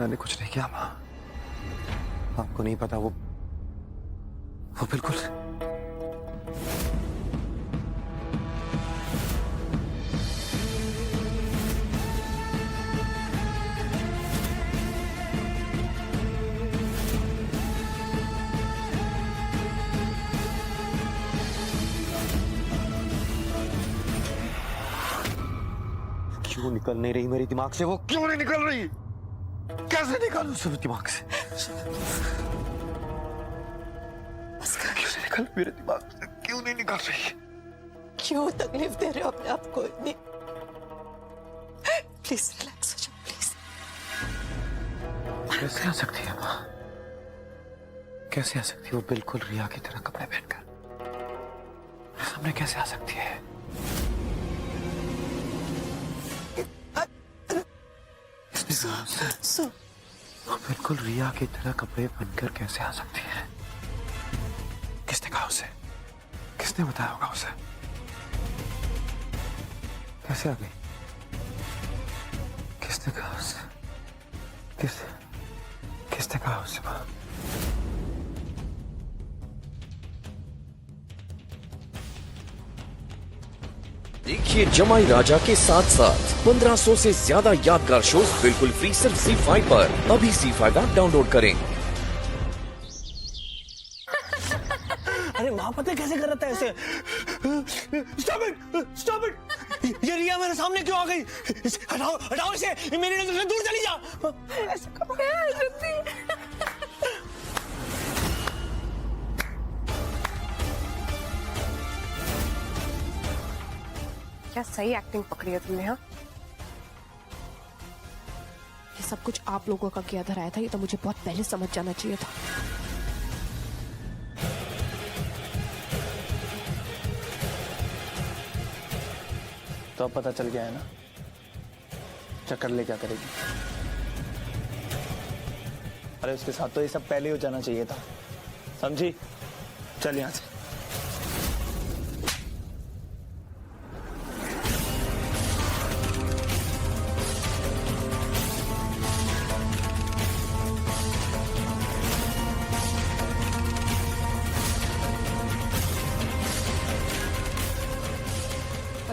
मैंने कुछ नहीं किया माँ। आपको नहीं पता, वो बिल्कुल क्यों निकल नहीं रही मेरे दिमाग से? वो क्यों नहीं निकल रही? कैसे निकालूं उसे दिमाग से? क्यों नहीं निकल मेरे दिमाग से? क्यों नहीं निकल रही? क्यों तकलीफ दे रहे हो अपने आप को इतनी? प्लीज रिलैक्स हो जाओ प्लीज। कैसे आ सकती है माँ? कैसे आ सकती है वो बिल्कुल रिया की तरह कपड़े पहनकर? मेरे सामने कैसे आ सकती है? सो वो बिल्कुल रिया की तरह कपड़े पहनकर कैसे आ सकती है? किसने कहा उसे? किसने बताया होगा उसे? कैसे आ गई? किसने कहा उसे? किसने कहा उसे माँ? देखिए जमाई राजा के साथ साथ 1500 से ज्यादा यादगार शोज बिल्कुल फ्री सिर्फ ZEE5 पर। अभी ZEE5 ऐप डाउनलोड करें। अरे माँ पता कैसे कर रहा था ऐसे? Stop it, stop it! ये रिया मेरे सामने क्यों आ गई? हटाओ, हटाओ इसे! मेरी नजर से दूर चली जा! ऐसे करो। क्या सही एक्टिंग पकड़ी है तुमने? हाँ, ये सब कुछ आप लोगों का किया धराया था। ये तो मुझे बहुत पहले समझ जाना चाहिए था। तो अब पता चल गया है ना, चक्कर ले क्या करेगी? अरे उसके साथ तो ये सब पहले हो जाना चाहिए था, समझी? चल यहाँ से।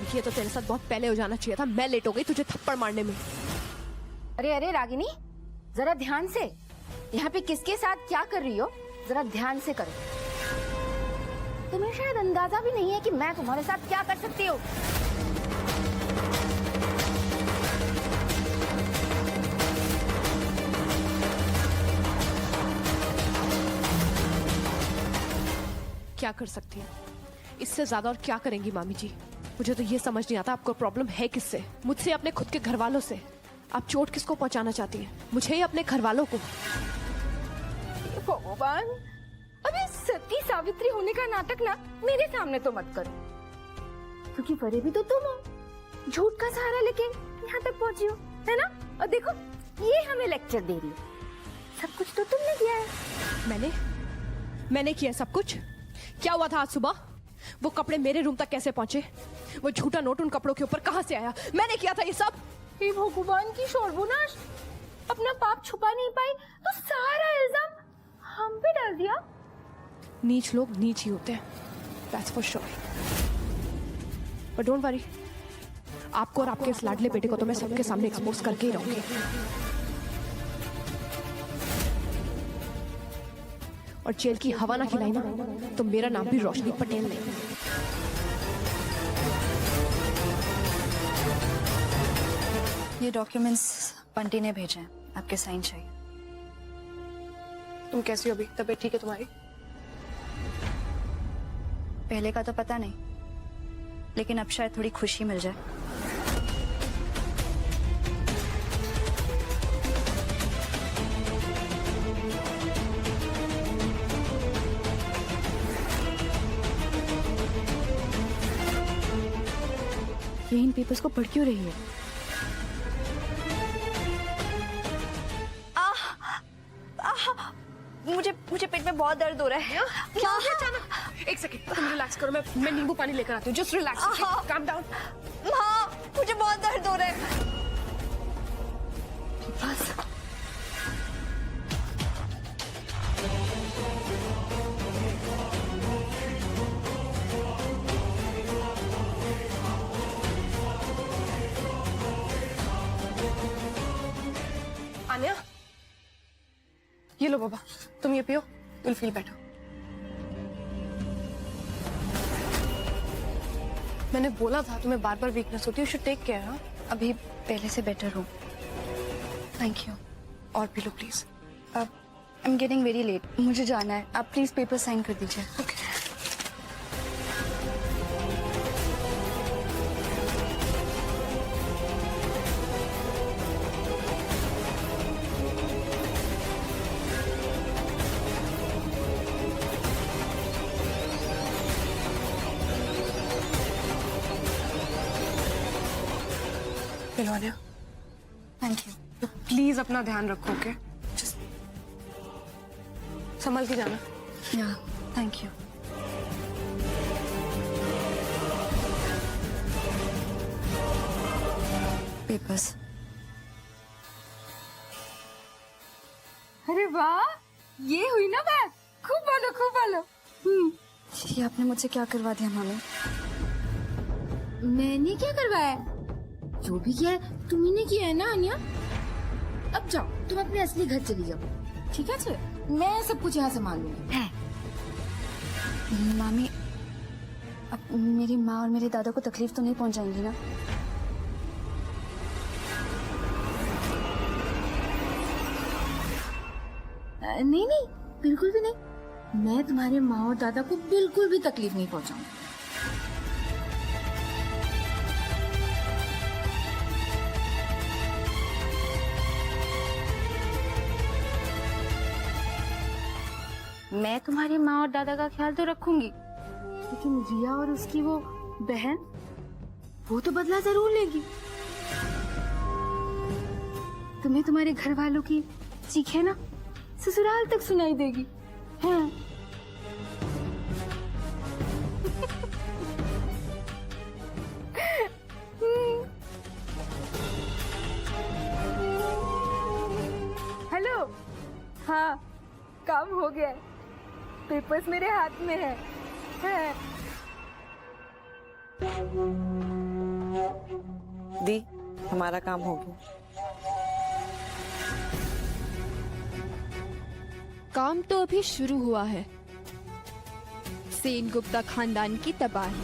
ये तो तेरे साथ बहुत पहले हो जाना चाहिए था। मैं लेट हो गई तुझे थप्पड़ मारने में। अरे अरे रागिनी, जरा ध्यान से। यहाँ पे किसके साथ क्या कर रही हो, जरा ध्यान से करो। तुम्हें शायद अंदाजा भी नहीं है कि मैं तुम्हारे साथ क्या कर सकती हूँ। क्या कर सकती है? इससे ज्यादा और क्या करेंगी मामी जी? मुझे तो ये समझ नहीं आता आपको प्रॉब्लम है किससे? मुझसे, अपने खुद के घर वालों से? आप चोट किसको पहुंचाना चाहती हैं? मुझे या अपने घर वालों को? भगवान, अबे सती सावित्री होने का नाटक ना मेरे सामने तो मत करो, क्योंकि परे भी तो तुम हो। झूठ का सहारा लेके यहाँ तक पहुंची हो, है ना? और देखो ये हमें लेक्चर दे रही है। सब कुछ तो तुमने किया है। मैंने किया सब कुछ? क्या हुआ था आज सुबह? वो कपड़े मेरे रूम तक कैसे पहुंचे? वो झूठा नोट उन कपड़ों के ऊपर कहां से आया? मैंने किया था ये सब? हे भगवान की सर्वनाश, अपना पाप छुपा नहीं पाई तो सारा इल्जाम हम पे डाल दिया। नीच लोग नीच ही होते हैं, that's for sure. But don't worry, आपको और आपके इस लाडले बेटे को तो मैं सबके सामने एक्सपोज करके ही रहूंगी। और जेल की हवा ना खिलाई ना तो मेरा नाम भी रोशनी पटेल नहीं। ये डॉक्यूमेंट्स बंटी ने भेजे हैं, आपके साइन चाहिए। तुम कैसी हो अभी? तबीयत ठीक है तुम्हारी? पहले का तो पता नहीं, लेकिन अब शायद थोड़ी खुशी मिल जाए। ये इन पेपर्स को पढ़ क्यों रही है? मुझे पेट में बहुत दर्द हो रहा है। क्या हो गया अचानक? एक सेकंड, तुम रिलैक्स करो, मैं नींबू पानी लेकर आती हूँ। Just relax, calm down. हाँ, मुझे बहुत दर्द हो रहा है। बस आन्या, ये लो बाबा, तुम ये पियो, विल फील बेटर। मैंने बोला था तुम्हें बार बार वीकनेस होती है, यू शुड टेक केयर। हाँ, अभी पहले से बेटर हूँ। Thank you. और पी लो प्लीज। अब I am getting very late, मुझे जाना है। आप प्लीज पेपर साइन कर दीजिए। ओके। चलो आन्या, थैंक यू। तो प्लीज अपना ध्यान रखो, ओके? जस्ट संभल के जाना। या थैंक यू। पेपर्स। अरे वाह, ये हुई ना बात। खूब बोलो, खूब बोलो। ये आपने मुझसे क्या करवा दिया मामी? मैंने क्या करवाया? जो भी किया है तुम्ही ने किया है ना आन्या। अब जाओ, तुम अपने असली घर चली जाओ, ठीक है? मैं सब कुछ यहाँ संभाल लूंगी। है मामी, अब मेरी माँ और मेरे दादा को तकलीफ तो नहीं पहुंचाएंगी ना? नहीं नहीं, बिल्कुल भी नहीं। मैं तुम्हारे माँ और दादा को बिल्कुल भी तकलीफ नहीं पहुंचाऊंगी। मैं तुम्हारी माँ और दादा का ख्याल तो रखूंगी, लेकिन रिया और उसकी वो बहन, वो तो बदला जरूर लेगी। तुम्हें तुम्हारे घर वालों की चीखें ना ससुराल तक सुनाई देगी। हाँ। हेलो, हाँ काम हो गया है, पेपर्स मेरे हाथ में है। दी, हमारा काम हो गया। काम तो अभी शुरू हुआ है। सेन गुप्ता खानदान की तबाही।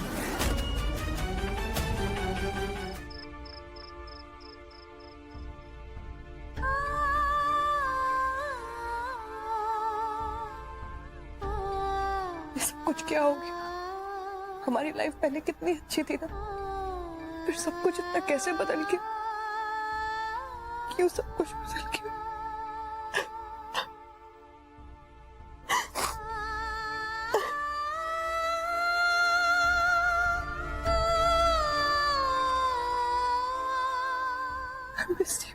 ये सब कुछ क्या हो गया? हमारी लाइफ पहले कितनी अच्छी थी ना, फिर सब कुछ इतना कैसे बदल गया? क्यों सब कुछ बदल गया? I miss you.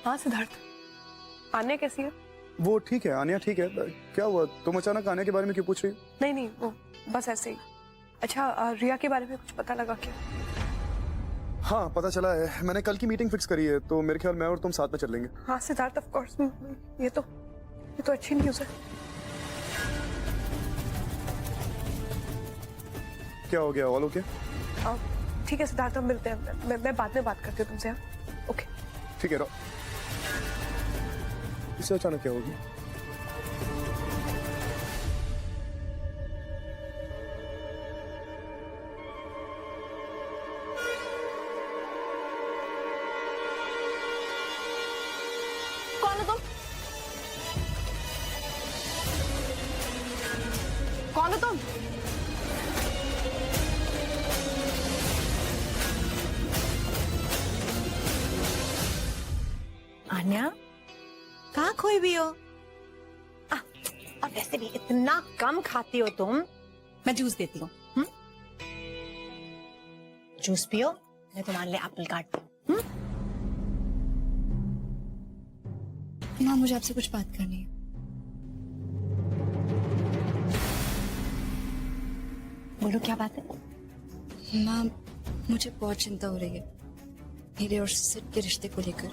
हाँ सिद्धार्थ, आन्या कैसी है? वो ठीक है, आन्या ठीक है। क्या हुआ, तुम अचानक आन्या के बारे में क्यों पूछ रही हो? नहीं नहीं, वो बस ऐसे ही। अच्छा, रिया के बारे में कुछ पता लगा क्या? हाँ पता चला है, मैंने कल की मीटिंग फिक्स करी है, तो मेरे ख्याल मैं और तुम साथ में चल लेंगे। हाँ सिद्धार्थ, ऑफ कोर्स। ये तो अच्छी न्यूज़ है। क्या हो गया, ऑल ओके? ठीक है सिद्धार्थ, हम मिलते हैं। मैं बाद में बात करती हूँ तुमसे। हाँ ओके। ठीक है, इससे अचानक क्या होगी? कौन हो तुम? कौन हो तुम? आन्या, कहाँ खोई भी हो? और वैसे भी इतना कम खाती हो तुम। मैं जूस देती हूँ। जूस पियो, मैं तुम्हारे लिए एप्पल काटती हूँ। माँ, मुझे आपसे कुछ बात करनी है। बोलो क्या बात है? माँ, मुझे बहुत चिंता हो रही है। मेरे और सिड के रिश्ते को लेकर।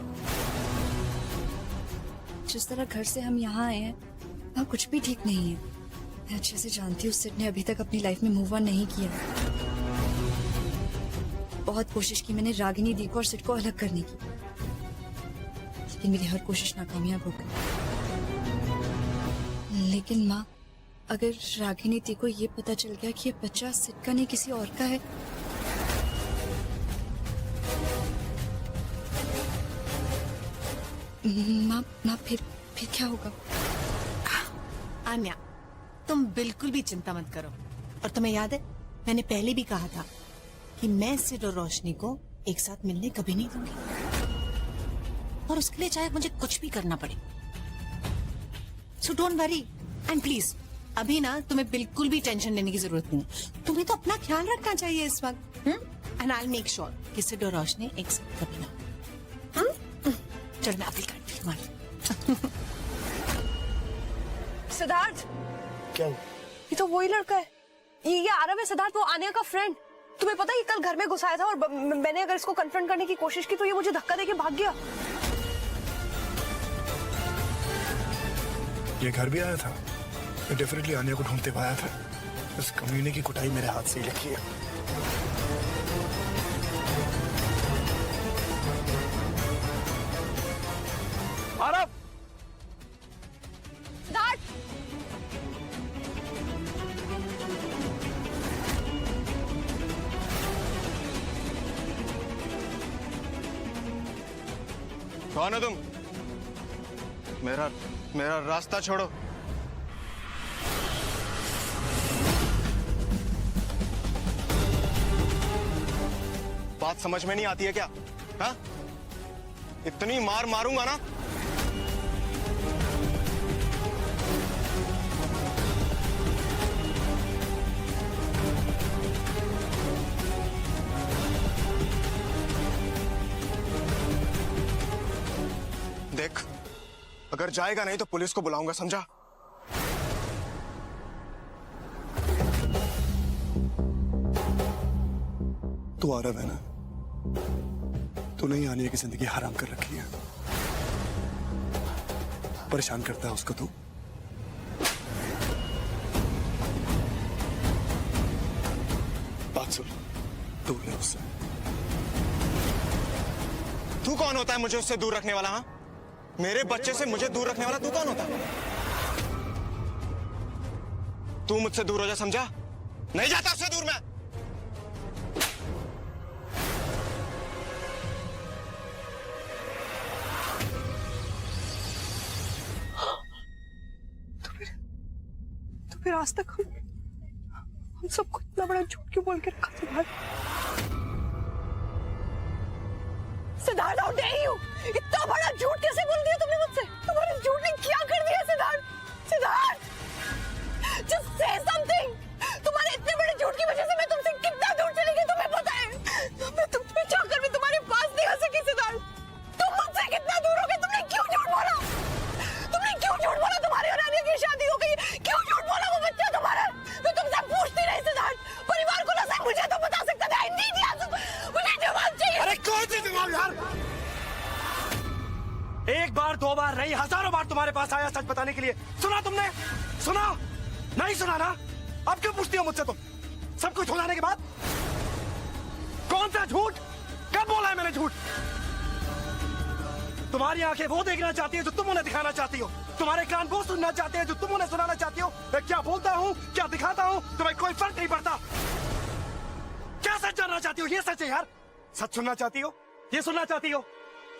जिस तरह घर से हम यहाँ आए हैं वहाँ कुछ भी ठीक नहीं है। मैं अच्छे से जानती हूँ सिड ने अभी तक अपनी लाइफ में मूव ऑन नहीं किया। बहुत कोशिश की मैंने रागिनी दी को और सिड को अलग करने की, लेकिन मेरी हर कोशिश नाकामयाब हो गई। लेकिन माँ, अगर रागिनी दी को ये पता चल गया कि ये बच्चा सिड का नहीं किसी और का है, माँ फिर क्या होगा? आन्या, तुम बिल्कुल भी चिंता मत करो। और तुम्हें याद है मैंने पहले भी कहा था कि मैं सिड और रोशनी को एक साथ मिलने कभी नहीं दूंगी, और उसके लिए चाहे मुझे कुछ भी करना पड़े। So don't worry and please अभी ना तुम्हें बिल्कुल भी टेंशन लेने की जरूरत नहीं है। तुम्हें तो अपना ख्याल रखना चाहिए इस वक्त। And I will make sure कि सिड और रोशनी एक साथ कभी ना। चल मैं अपनी करती हूँ। सिद्धार्थ, क्या ये तो वही लड़का है। ये आरव है सिद्धार्थ, वो आन्या का फ्रेंड। तुम्हें पता है ये कल घर में घुसाया था, और मैंने अगर इसको कन्फ्रंट करने की कोशिश की तो ये मुझे धक्का देके भाग गया। ये घर भी आया था। मैं डेफिनेटली आन्या को ढूंढते हुए आया था। इस कमीने की कुटाई मेरे हाथ से ही लिखी है। आरव, सिद्धार्थ, कौन हो तुम? मेरा रास्ता छोड़ो। बात समझ में नहीं आती है क्या? हाँ? इतनी मार मारूंगा ना। देख, अगर जाएगा नहीं तो पुलिस को बुलाऊंगा, समझा? तू आरव है ना? तूने ही आन्या की जिंदगी हराम कर रखी है। परेशान करता है उसको तू। बात सुन, दूर रह उससे। तू कौन होता है मुझे उससे दूर रखने वाला? हाँ, मेरे बच्चे से मुझे दूर रखने वाला तू कौन होता है? तू मुझसे दूर हो जा, समझा? नहीं जाता उससे दूर मैं। तो फिर आज तक हम सबको इतना बड़ा झूठ क्यों बोल के रखा? Siddharth, how dare you! इतना बड़ा झूठ कैसे बोल दिया तुमने मुझसे? तुम्हारे झूठ ने क्या कर दिया Siddharth? Siddharth, just say something. तुम्हारे इतने बड़े झूठ की वजह से मैं तुमसे कितना दूर चली गई तुम्हें पता है? मैं तुम्हें चाहकर भी तुम्हारे पास नहीं आ सकी सिद्धार्थ। तुम मुझसे कितना दूर हो गए? तुमने क्यों झूठ बोला? तुमने क्यों झूठ बोला? तुम्हारी और आन्या की शादी हो गई, क्यों झूठ बोला? वो बच्चा तुम्हारा। मैं तुमसे पूछती रही सिद्धार्थ, परिवार को ना सही मुझे तो बता सकता था। नहीं दिया, मुझे जवाब चाहिए। अरे कौन सी जवाब यार? एक बार दो बार नहीं, हजारों बार तुम्हारे पास आया सच बताने के लिए। सुना तुमने? सुना? नहीं सुना ना? अब क्यों पूछती हो मुझसे तुम? सब कुछ हो जाने के बाद? कौन सा झूठ? कब बोला है मैंने झूठ? तुम्हारी आंखें वो देखना चाहती है जो तुम उन्हें दिखाना चाहती हो। तुम्हारे कान वो सुनना चाहते हैं जो तुम उन्हें सुनाना चाहती हो। मैं क्या बोलता हूँ, क्या दिखाता हूँ, तुम्हें कोई फर्क नहीं पड़ता। क्या सच जानना चाहती हो? ये सच है यार। सच सुनना चाहती हो? ये सुनना चाहती हो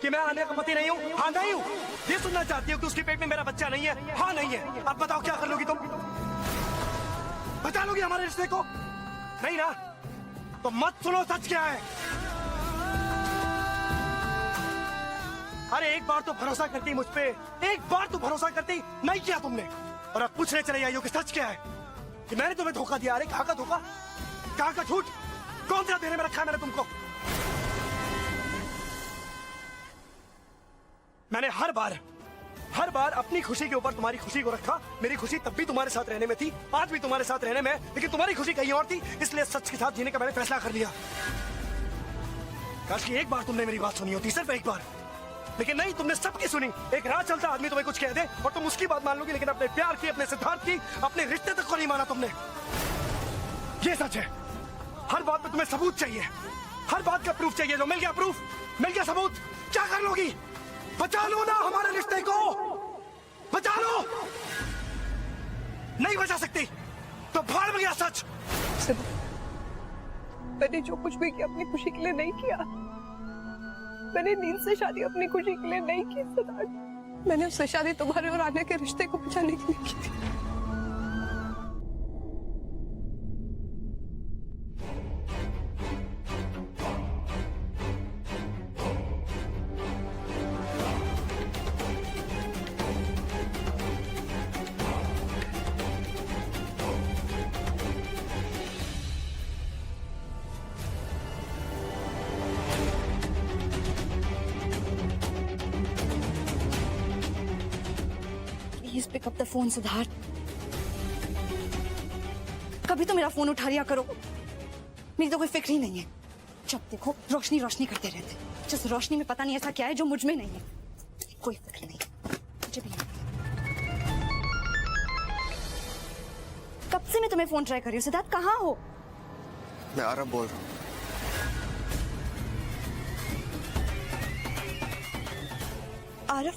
कि मैं आन्या का पति नहीं हूँ? हाँ, नहीं हूँ। ये सुनना चाहती हो कि उसके पेट में मेरा बच्चा नहीं है? हाँ, नहीं है। अब बताओ क्या कर लोगी तुम? बचा लोगी हमारे रिश्ते को? नहीं ना? तो मत सुनो सच क्या है। अरे एक बार तो भरोसा करती मुझ पे, एक बार तो भरोसा करती। नहीं किया तुमने, और अब पूछने चले आई हो कि सच क्या है, कि मैंने तुम्हें धोखा दिया। अरे कहाँ का धोखा, कहाँ का झूठ, कौन सा देने में रखा है मैंने तुमको? मैंने हर बार अपनी खुशी के ऊपर तुम्हारी खुशी को रखा। मेरी खुशी तब भी तुम्हारे साथ रहने में थी, आज भी तुम्हारे साथ रहने में, लेकिन तुम्हारी खुशी कहीं और थी। इसलिए सच के साथ जीने का मैंने फैसला कर लिया। काश कि एक बार तुमने मेरी बात सुनी होती, सिर्फ एक बार। लेकिन नहीं, तुमने सबकी सुनी। एक राह चलता आदमी तुम्हें कुछ कह दे और तुम उसकी बात मान लोगी, लेकिन अपने प्यार की, अपने सिद्धार्थ की, अपने रिश्ते तक को नहीं माना तुमने। ये सच है। हर बात में तुम्हें सबूत चाहिए, हर बात का प्रूफ चाहिए। जो मिल गया प्रूफ, मिल गया सबूत, क्या कर लोगी? बचा लो ना हमारे रिश्ते को, बचा लो। नहीं बचा सकती तो भाड़ में गया सच। मैंने जो कुछ भी किया अपनी खुशी के लिए नहीं किया। मैंने नींद से शादी अपनी खुशी के लिए नहीं की सिद्धार्थ। मैंने उससे शादी तुम्हारे और आने के रिश्ते को बचाने के लिए की थी। Please pick up the phone Siddharth. कभी तो मेरा फोन उठा लिया करो। मेरी तो कोई फिक्र ही नहीं है। जब देखो रोशनी रोशनी करते रहते। जिस रोशनी में पता नहीं ऐसा क्या है जो मुझ में नहीं है। कोई फिक्र नहीं मुझे भी नहीं। कब से मैं तुम्हें फोन ट्राई कर रही हूँ सिद्धार्थ, कहाँ हो? मैं आरव बोल रहा हूँ। आरव,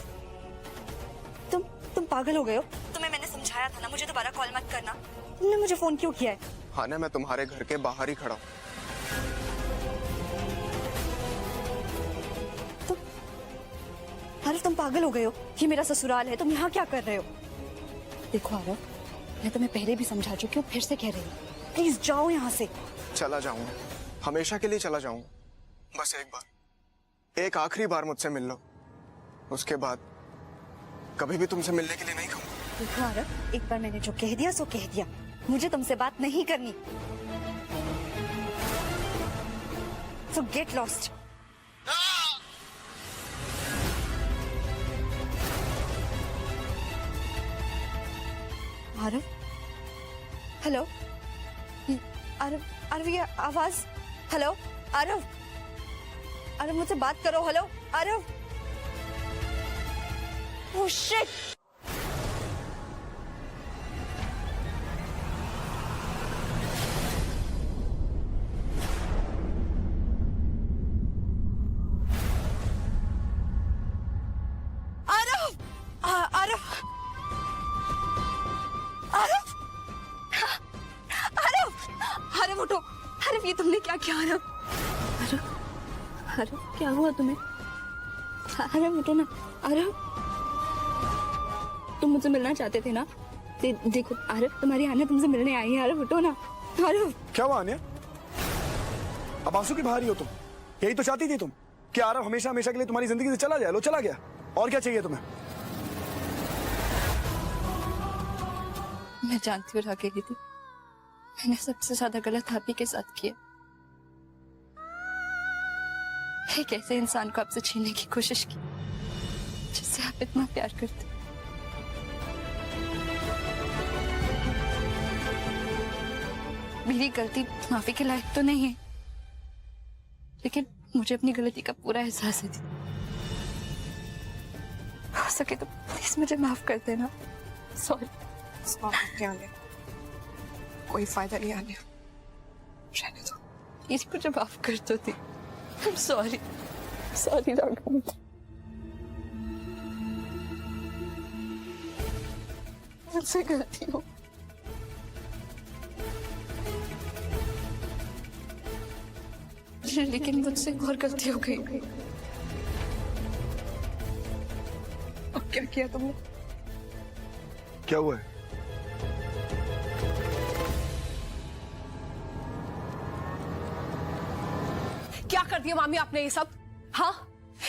तुम पागल हो गए हो? तुम्हें मैंने समझाया था ना मुझे दोबारा कॉल मत करना। तुमने मुझे फोन क्यों किया है? हाँ ना, मैं तुम्हारे घर के बाहर ही खड़ा हूँ। आरव, तुम पागल हो गए हो? ये मेरा ससुराल है, तुम यहाँ क्या कर रहे हो? देखो आरव, मैं तुम्हें पहले भी समझा चुकी हूँ, फिर से कह रही हूँ, प्लीज जाओ यहाँ से। चला जाऊंगा, हमेशा के लिए चला जाऊंगा। बस एक बार, एक आखिरी बार मुझसे मिल लो, उसके बाद कभी भी तुमसे मिलने के लिए नहीं कहूंगा। देखो आरव, एक बार मैंने जो कह दिया सो कह दिया। मुझे तुमसे बात नहीं करनी। So get lost. Aarav, hello Aarav, Aarav ये आवाज। हेलो आरव, आरव मुझसे बात करो। Hello Aarav. Oh shit! Aarav, Aarav, Aarav, Aarav, Aarav उठो। आरव ये तुमने क्या किया? आरव, आरव, आरव क्या हुआ तुम्हें? आरव उठो ना। आरव, तुम मुझसे मिलना चाहते थे ना? देखो आरव, तुम्हारी आन्या तुमसे मिलने आई है। आरव उठो ना। आरव, क्या हुआ आन्या? अब आंसू की बाहर ही हो तुम? यही तो चाहती थी तुम कि आरव हमेशा हमेशा के लिए तुम्हारी जिंदगी से चला जाए। लो चला गया, और क्या चाहिए तुम्हें? मैं जानती हूँ राकेश दीदी, मैंने सबसे ज्यादा गलत आप ही के साथ किया। एक ऐसे इंसान को आपसे छीनने की कोशिश की जिससे आप इतना प्यार करते। मेरी गलती माफी के लायक तो नहीं है, लेकिन मुझे अपनी गलती का पूरा एहसास है। हो सके तो प्लीज मुझे माफ कर देना। सॉरी। आने कोई फायदा नहीं आने, रहने दो। प्लीज मुझे माफ कर दो थी। Sorry, sorry Raghav. मुझसे गलती हो। लेकिन मुझसे और गलती हो गई। अब क्या किया तुमने? क्या हुआ है? क्या कर दिया मामी आपने ये सब? हाँ,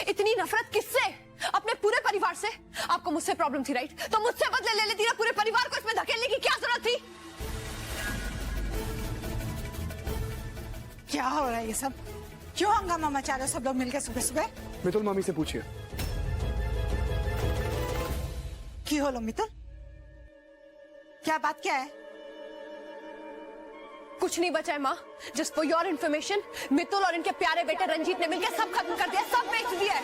इतनी नफरत किससे? अपने पूरे परिवार से। आपको मुझसे प्रॉब्लम थी राइट? तो मुझसे बदले ले लेती ना। पूरे परिवार को इसमें धकेलने की क्या जरूरत थी? क्या हो रहा है ये सब? क्यों हंगामा मचा रहे हो सब लोग मिलकर सुबह सुबह? मितुल मामी से पूछिए। की हो लो मितुल, क्या बात क्या है? कुछ नहीं बचा है माँ। Just for your information, Mitul और इनके प्यारे बेटे रंजीत ने मिलकर सब खत्म कर दिया, सब बेच दिया है।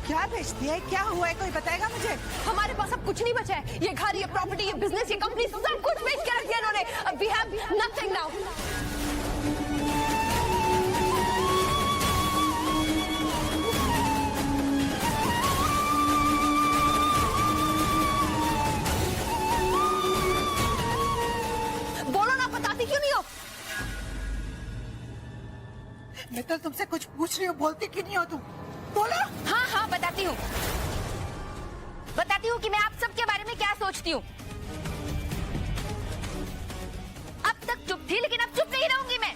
क्या बेच दिया है, क्या हुआ है, कोई बताएगा मुझे? हमारे पास अब कुछ नहीं बचा है। ये घर, ये प्रॉपर्टी, ये बिजनेस, ये कंपनी, सब कुछ बेच के रख दिया इन्होंने। अब वी हैव नथिंग नाउ। बोलो ना, बताती क्यों नहीं हो? मैं तो तुमसे कुछ पूछ रही हूँ, बोलती क्यों नहीं हो तुम? बोलो। हाँ हाँ बताती हूँ कि मैं आप सबके बारे में क्या सोचती हूँ। अब तक चुप थी, लेकिन अब चुप नहीं रहूंगी मैं।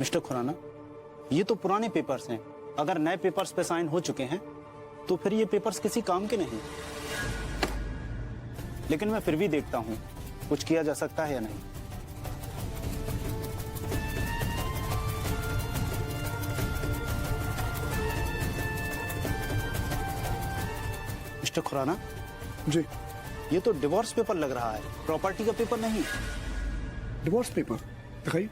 मिस्टर खुराना, ये तो पुराने पेपर्स हैं। अगर नए पेपर्स पे साइन हो चुके हैं तो फिर ये पेपर्स किसी काम के नहीं। लेकिन मैं फिर भी देखता हूं कुछ किया जा सकता है या नहीं। मिस्टर खुराना जी, ये तो डिवोर्स पेपर लग रहा है, प्रॉपर्टी का पेपर नहीं। डिवोर्स पेपर दिखाइए।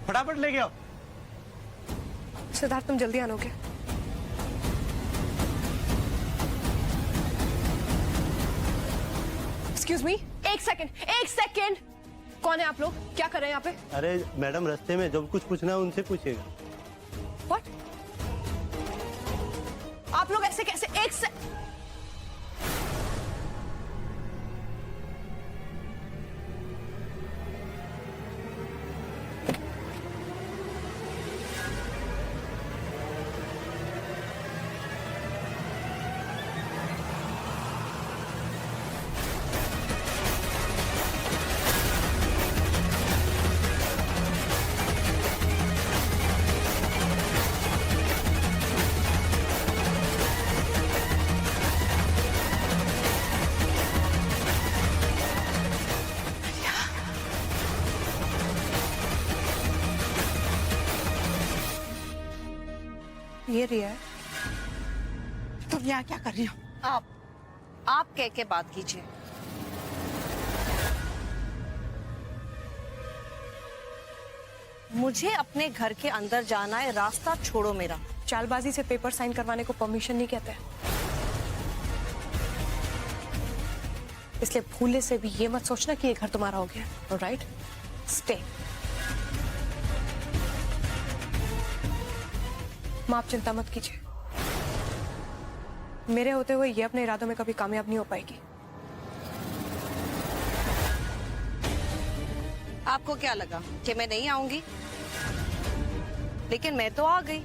फटाफट ले गया। सिद्धार्थ, तुम जल्दी आनोगे? एक्सक्यूज मी, एक सेकेंड। कौन है आप लोग? क्या कर रहे हैं यहाँ पे? अरे मैडम, रास्ते में जब कुछ पूछना है उनसे पूछेगा। What? आप लोग ऐसे कैसे? ये रिया है। तुम यहाँ क्या कर रही हो? आप कह के बात कीजिए। मुझे अपने घर के अंदर जाना है, रास्ता छोड़ो मेरा। चालबाजी से पेपर साइन करवाने को परमिशन नहीं कहते, इसलिए भूले से भी ये मत सोचना कि ये घर तुम्हारा हो गया। Alright, stay. मां, आप चिंता मत कीजिए। मेरे होते हुए ये अपने इरादों में कभी कामयाब नहीं हो पाएगी। आपको क्या लगा कि मैं नहीं आऊंगी? लेकिन मैं तो आ गई,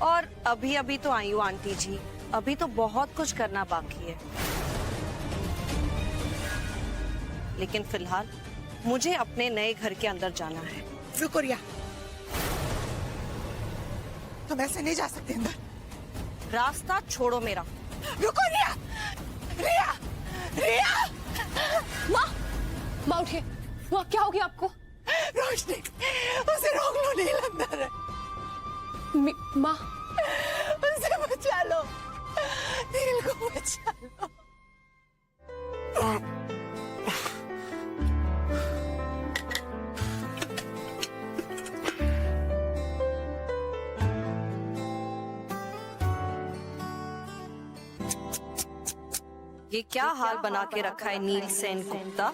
और अभी अभी तो आई हूँ आंटी जी। अभी तो बहुत कुछ करना बाकी है। लेकिन फिलहाल मुझे अपने नए घर के अंदर जाना है। रुको रिया, तुम ऐसे नहीं जा सकते अंदर। रास्ता छोड़ो मेरा। रुको रिया, रिया, रिया। माँ उठिए। माँ, क्या हो गया आपको? रोशनी, उसे रोक लो, नील अंदर है। माँ, उसे बचा लो, नील को बचा लो। ये क्या हाल बना के रखा है नील सेन गुप्ता?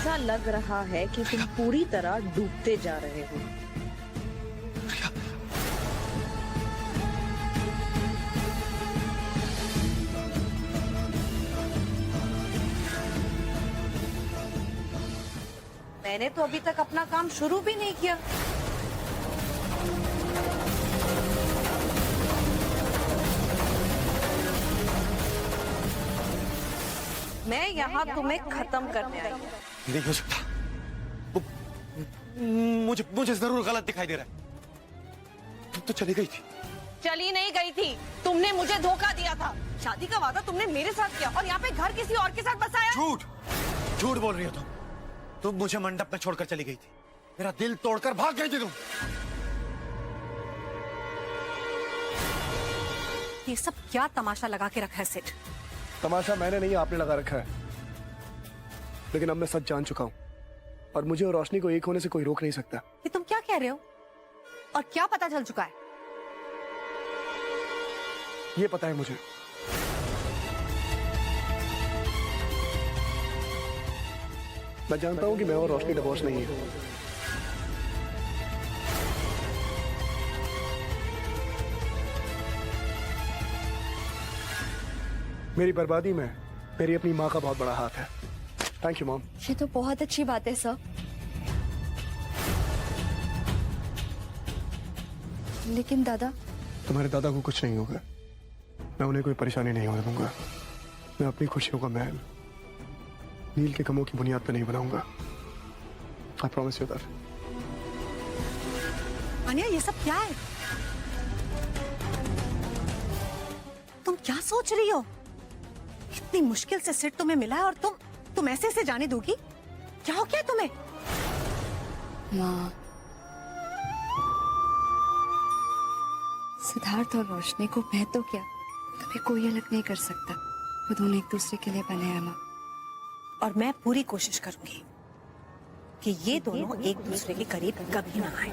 ऐसा लग रहा है कि तुम पूरी तरह डूबते जा रहे हो। मैंने तो अभी तक अपना काम शुरू भी नहीं किया। मैं यहाँ तुम्हें खत्म करने आई हूँ। नहीं हो सकता। मुझे जरूर गलत दिखाई दे रहा है। तुम तो चली गई थी। चली नहीं गई थी, तुमने मुझे धोखा दिया था। शादी का वादा तुमने मेरे साथ किया और यहाँ पे घर किसी और के साथ बसाया। झूठ बोल रही हो तुम मुझे मंडप में छोड़कर चली गई थी। मेरा दिल तोड़कर भाग गई थी तुम। ये सब क्या तमाशा लगा के रखा है सेठ? तमाशा मैंने नहीं, आपने लगा रखा है। लेकिन अब मैं सच जान चुका हूं और मुझे और रोशनी को एक होने से कोई रोक नहीं सकता। ये तुम क्या कह रहे हो? और क्या पता चल चुका है? ये पता है मुझे। मैं जानता हूं कि मैं और रोशनी डिवोर्स नहीं है। मेरी बर्बादी में मेरी अपनी माँ का बहुत बड़ा हाथ है। Thank you mom. ये तो बहुत अच्छी बात है सर। लेकिन दादा, तुम्हारे दादा को कुछ नहीं होगा। मैं उन्हें कोई परेशानी नहीं होने दूंगा। मैं अपनी खुशियों का महल नील के गमों की बुनियाद पर नहीं बनाऊंगा। I promise you that. अनिया, ये सब क्या है? तुम क्या सोच रही हो? इतनी मुश्किल से सेट तुम्हें मिला है और तुम ऐसे जाने दोगी? क्या हो गया तुम्हें? माँ, सिद्धार्थ और रोशनी को मैं तो क्या, कभी कोई अलग नहीं कर सकता। वो दोनों एक दूसरे के लिए बने हैं माँ। और मैं पूरी कोशिश करूंगी कि ये दोनों एक दूसरे के करीब कभी ना आए।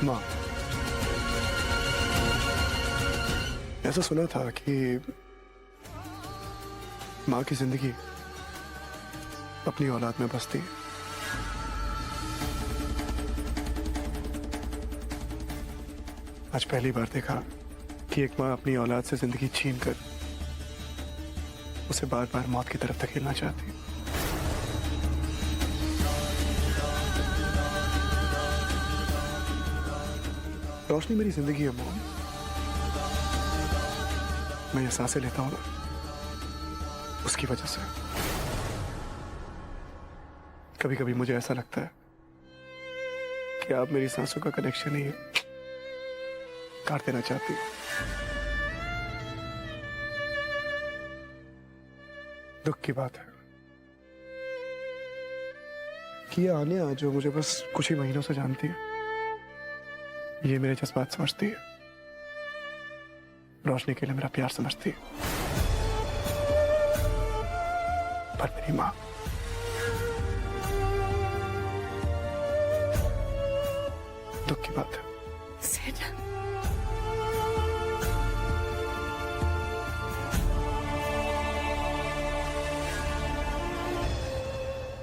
माँ, ऐसा सुना था कि माँ की जिंदगी अपनी औलाद में बसती है। आज पहली बार देखा कि एक माँ अपनी औलाद से जिंदगी छीन कर उसे बार बार मौत की तरफ धकेलना चाहती है। रोशनी मेरी जिंदगी है मॉम। मैं ये सांसें लेता हूं ना, उसकी वजह से। कभी कभी मुझे ऐसा लगता है कि आप मेरी सांसों का कनेक्शन ही काट देना चाहती। दुख की बात है कि ये आन्या जो मुझे बस कुछ ही महीनों से जानती है, ये मेरे जज्बात समझती है, रोशनी के लिए मेरा प्यार समझती है। पर मेरी माँ, दुख की बात है।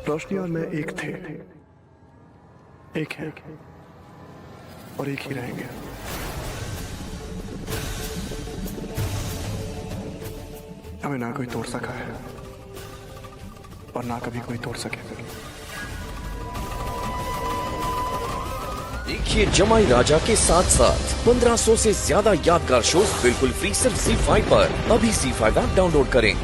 रोशनी और मैं एक थे, एक है और एक ही रहेंगे। हमें ना कोई तोड़ सका है और ना कभी कोई तोड़ सकेगा। देखिए जमाई राजा के साथ साथ 1500 से ज्यादा यादगार शोज बिल्कुल फ्री सिर्फ ZEE5 पर। अभी ZEE5 ऐप डाउनलोड करें।